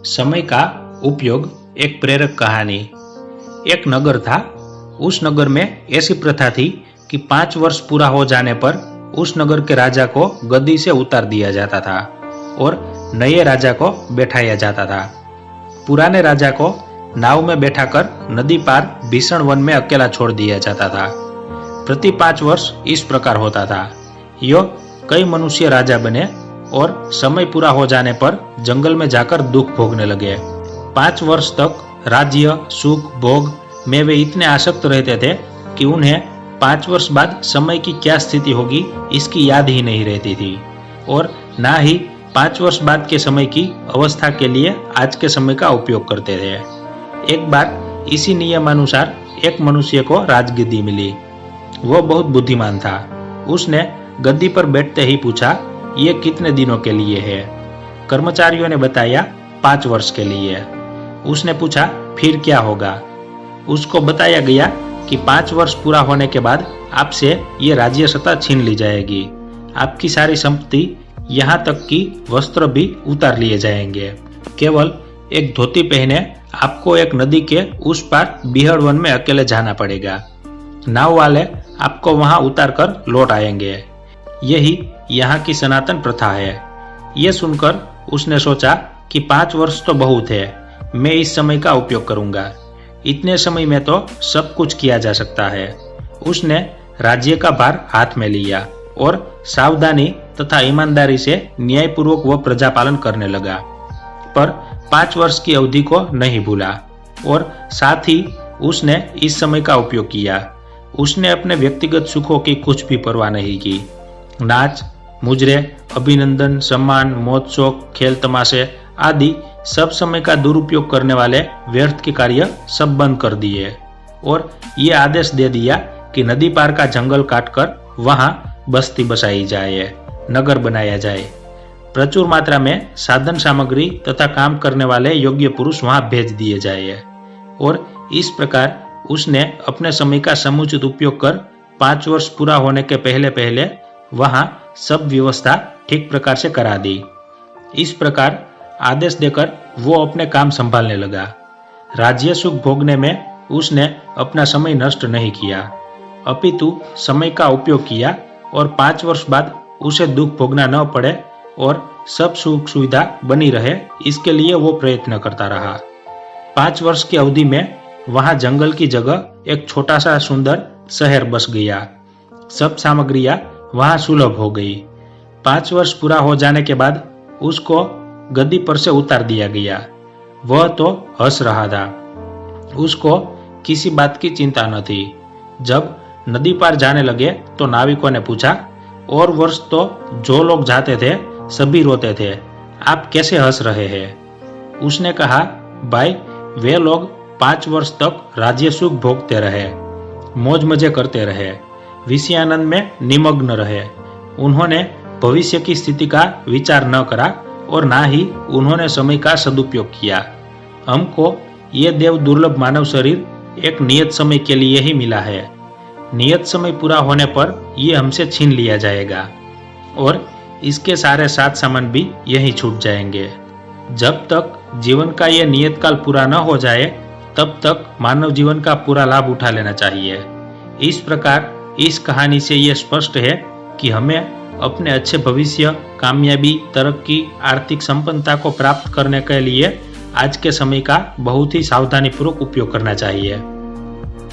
समय का उपयोग एक प्रेरक कहानी। एक नगर था। उस नगर में ऐसी प्रथा थी कि 5 वर्ष पूरा हो जाने पर उस नगर के राजा को गद्दी से उतार दिया जाता था और नए राजा को बैठाया जाता था। पुराने राजा को नाव में बैठाकर नदी पार भीषण वन में अकेला छोड़ दिया जाता था। प्रति 5 वर्ष इस प्रकार होता था। यो कई मनुष्य राजा बने और समय पूरा हो जाने पर जंगल में जाकर दुख भोगने लगे। 5 वर्ष तक राज्य, सुख, भोग में वे इतने आसक्त रहते थे कि उन्हें 5 वर्ष बाद समय की क्या स्थिति होगी इसकी याद ही नहीं रहती थी और ना ही 5 वर्ष बाद के समय की अवस्था के लिए आज के समय का उपयोग करते थे। एक बार इसी नियमानुसार एक मनुष्य को राजगद्दी मिली। वो बहुत बुद्धिमान था। उसने गद्दी पर बैठते ही पूछा, ये कितने दिनों के लिए है? कर्मचारियों ने बताया 5 वर्ष के लिए। उसने पूछा, फिर क्या होगा? उसको बताया गया कि 5 वर्ष पूरा होने के बाद आपसे ये राज्य सत्ता छीन ली जाएगी। आपकी सारी संपत्ति यहाँ तक कि वस्त्र भी उतार लिए जाएंगे। केवल एक धोती पहने आपको एक नदी के उस पार बिहड़ वन में अकेले जाना पड़ेगा। नाव वाले आपको वहां उतार कर लौट आएंगे। यही यहाँ की सनातन प्रथा है। ये सुनकर उसने सोचा कि 5 वर्ष तो बहुत है, मैं इस समय का उपयोग करूंगा। इतने समय में तो सब कुछ किया जा सकता है। उसने राज्य का भार हाथ में लिया और सावधानी तथा ईमानदारी से न्यायपूर्वक वह प्रजापालन करने लगा। पर 5 वर्ष की अवधि को नहीं भूला और साथ ही उसने इस समय का उपयोग किया। उसने अपने व्यक्तिगत सुखों की कुछ भी परवाह नहीं की। नाच, मुजरे, अभिनंदन, सम्मान, मौज शौक, खेल तमाशे आदि सब समय का दुरुपयोग करने वाले व्यर्थ के कार्य सब बंद कर दिए और ये आदेश दे दिया कि नदी पार का जंगल काटकर वहां बस्ती बसाई जाए, नगर बनाया जाए। प्रचुर मात्रा में साधन सामग्री तथा काम करने वाले योग्य पुरुष वहां भेज दिए जाए और इस प्रकार उसने अपने समय का समुचित उपयोग कर 5 वर्ष पूरा होने के पहले वहां सब व्यवस्था ठीक प्रकार से करा दी। इस प्रकार आदेश देकर वो अपने काम संभालने लगा। राज्य सुख भोगने में उसने अपना समय नष्ट नहीं किया, अपितु समय का उपयोग किया और 5 वर्ष बाद उसे दुख भोगना न पड़े और सब सुख सुविधा बनी रहे, इसके लिए वो प्रयत्न करता रहा। 5 वर्ष की अवधि में वहां जंगल की जगह एक छोटा सा सुंदर शहर बस गया। सब सामग्रियां वहां सुलभ हो गई। 5 वर्ष पूरा हो जाने के बाद उसको गद्दी पर से उतार दिया गया। वह तो हंस रहा था। उसको किसी बात की चिंता न थी। जब नदी पार जाने लगे तो नाविकों ने पूछा, और वर्ष तो जो लोग जाते थे सभी रोते थे, आप कैसे हंस रहे हैं? उसने कहा, भाई, वे लोग 5 वर्ष तक राज्य सुख भोगते रहे, मौज मजे करते रहे, विषयानंद में निमग्न रहे। उन्होंने भविष्य की स्थिति का विचार न करा और ना ही उन्होंने समय का सदुपयोग किया। हमको ये देव दुर्लभ मानव शरीर एक नियत समय के लिए ही मिला है। नियत समय पूरा होने पर ये हमसे छीन लिया जाएगा और इसके सारे साथ सामान भी यहीं छूट जाएंगे। जब तक जीवन का ये नियत काल पूरा न हो जाए तब तक मानव जीवन का पूरा लाभ उठा लेना चाहिए। इस प्रकार इस कहानी से ये स्पष्ट है कि हमें अपने अच्छे भविष्य, कामयाबी, तरक्की, आर्थिक संपन्नता को प्राप्त करने के लिए आज के समय का बहुत ही सावधानीपूर्वक उपयोग करना चाहिए।